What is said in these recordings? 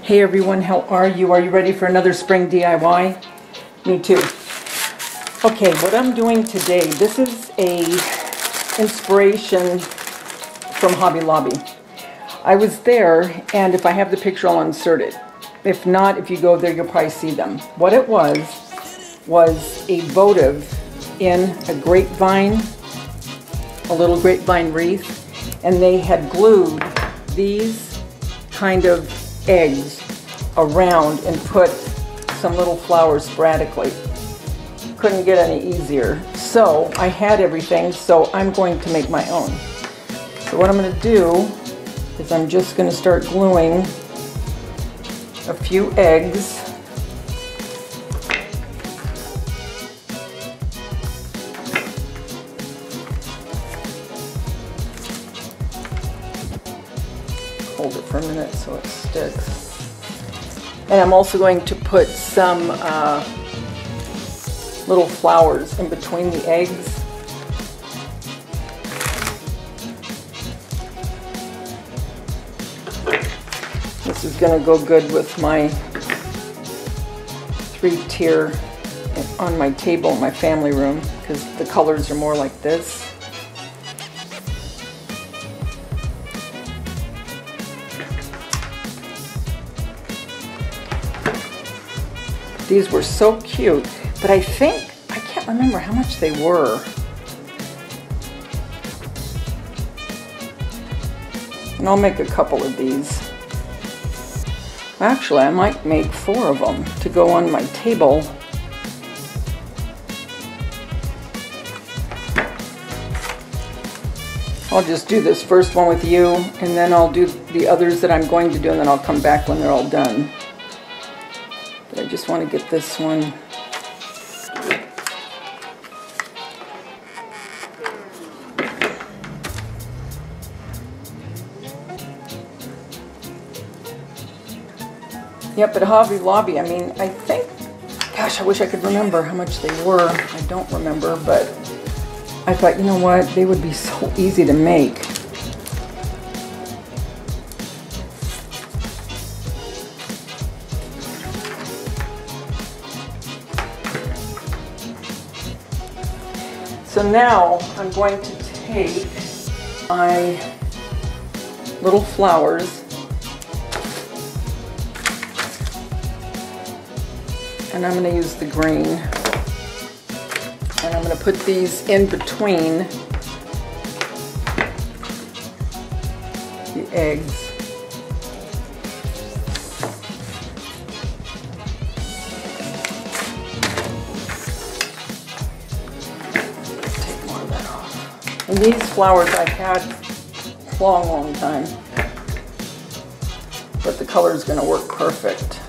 Hey everyone, how are you? Are you ready for another spring DIY? Me too. Okay, what I'm doing today, this is a inspiration from Hobby Lobby. I was there, and if I have the picture, I'll insert it. If not, if you go there, you'll probably see them. What it was a votive in a grapevine, a little grapevine wreath, and they had glued these kind of eggs around and put some little flowers sporadically. Couldn't get any easier. So I had everything, so I'm going to make my own. So what I'm going to do is I'm just going to start gluing a few eggs. Hold it for a minute so it sticks. And I'm also going to put some little flowers in between the eggs. This is going to go good with my 3-tier on my table in my family room because the colors are more like this. These were so cute, but I can't remember how much they were. And I'll make a couple of these. Actually, I might make 4 of them to go on my table. I'll just do this first one with you, and then I'll do the others that I'm going to do, and then I'll come back when they're all done. But I just want to get this one. Yep, at Hobby Lobby, I mean, I think, gosh, I wish I could remember how much they were. I don't remember, but I thought, you know what, they would be so easy to make. So now I'm going to take my little flowers and I'm going to use the green, and I'm going to put these in between the eggs. And these flowers I've had a long time, but the color is going to work perfect.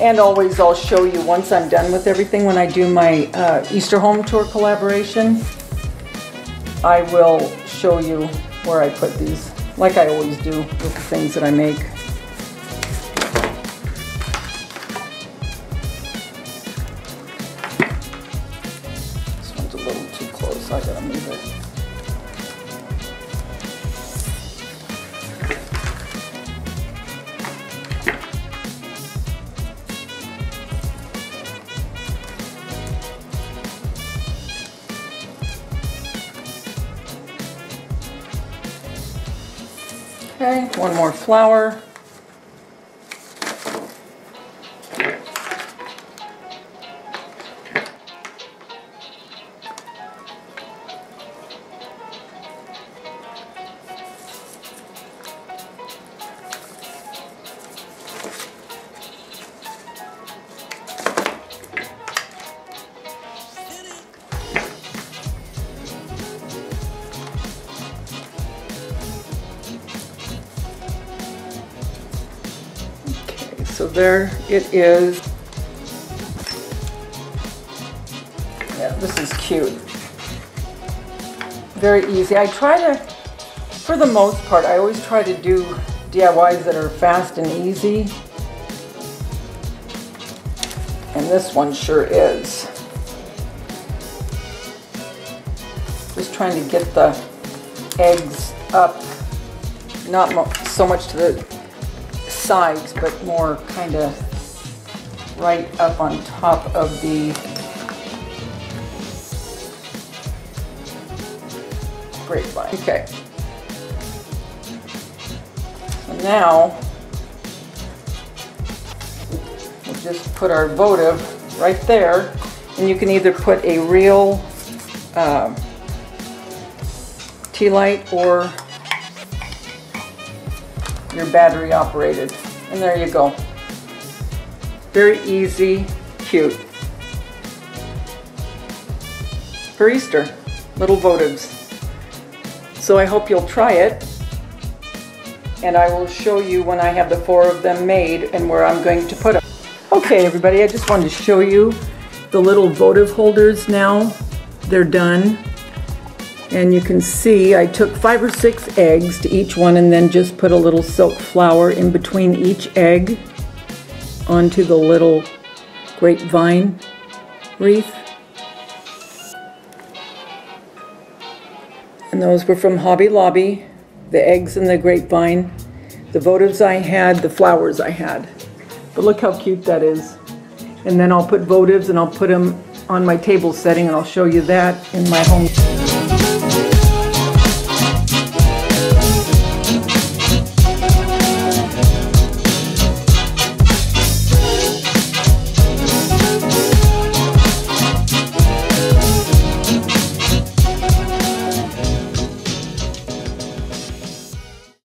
And always I'll show you once I'm done with everything. When I do my Easter Home Tour collaboration, I will show you where I put these, like I always do with the things that I make. A little too close, I gotta move it. Okay, one more flower. So there it is. Yeah, this is cute. Very easy. I try to, for the most part, I always try to do DIYs that are fast and easy. And this one sure is. Just trying to get the eggs up, not so much to the sides, but more kind of right up on top of the grapevine. Okay. So now we'll just put our votive right there, and you can either put a real tea light or your battery operated, and there you go. Very easy, cute. For Easter, little votives. So I hope you'll try it, and I will show you when I have the 4 of them made and where I'm going to put them. Okay everybody, I just wanted to show you the little votive holders now. They're done. And you can see I took 5 or 6 eggs to each one and then just put a little silk flower in between each egg onto the little grapevine wreath. And those were from Hobby Lobby, the eggs and the grapevine, the votives I had, the flowers I had. But look how cute that is. And then I'll put votives and I'll put them on my table setting, and I'll show you that in my home.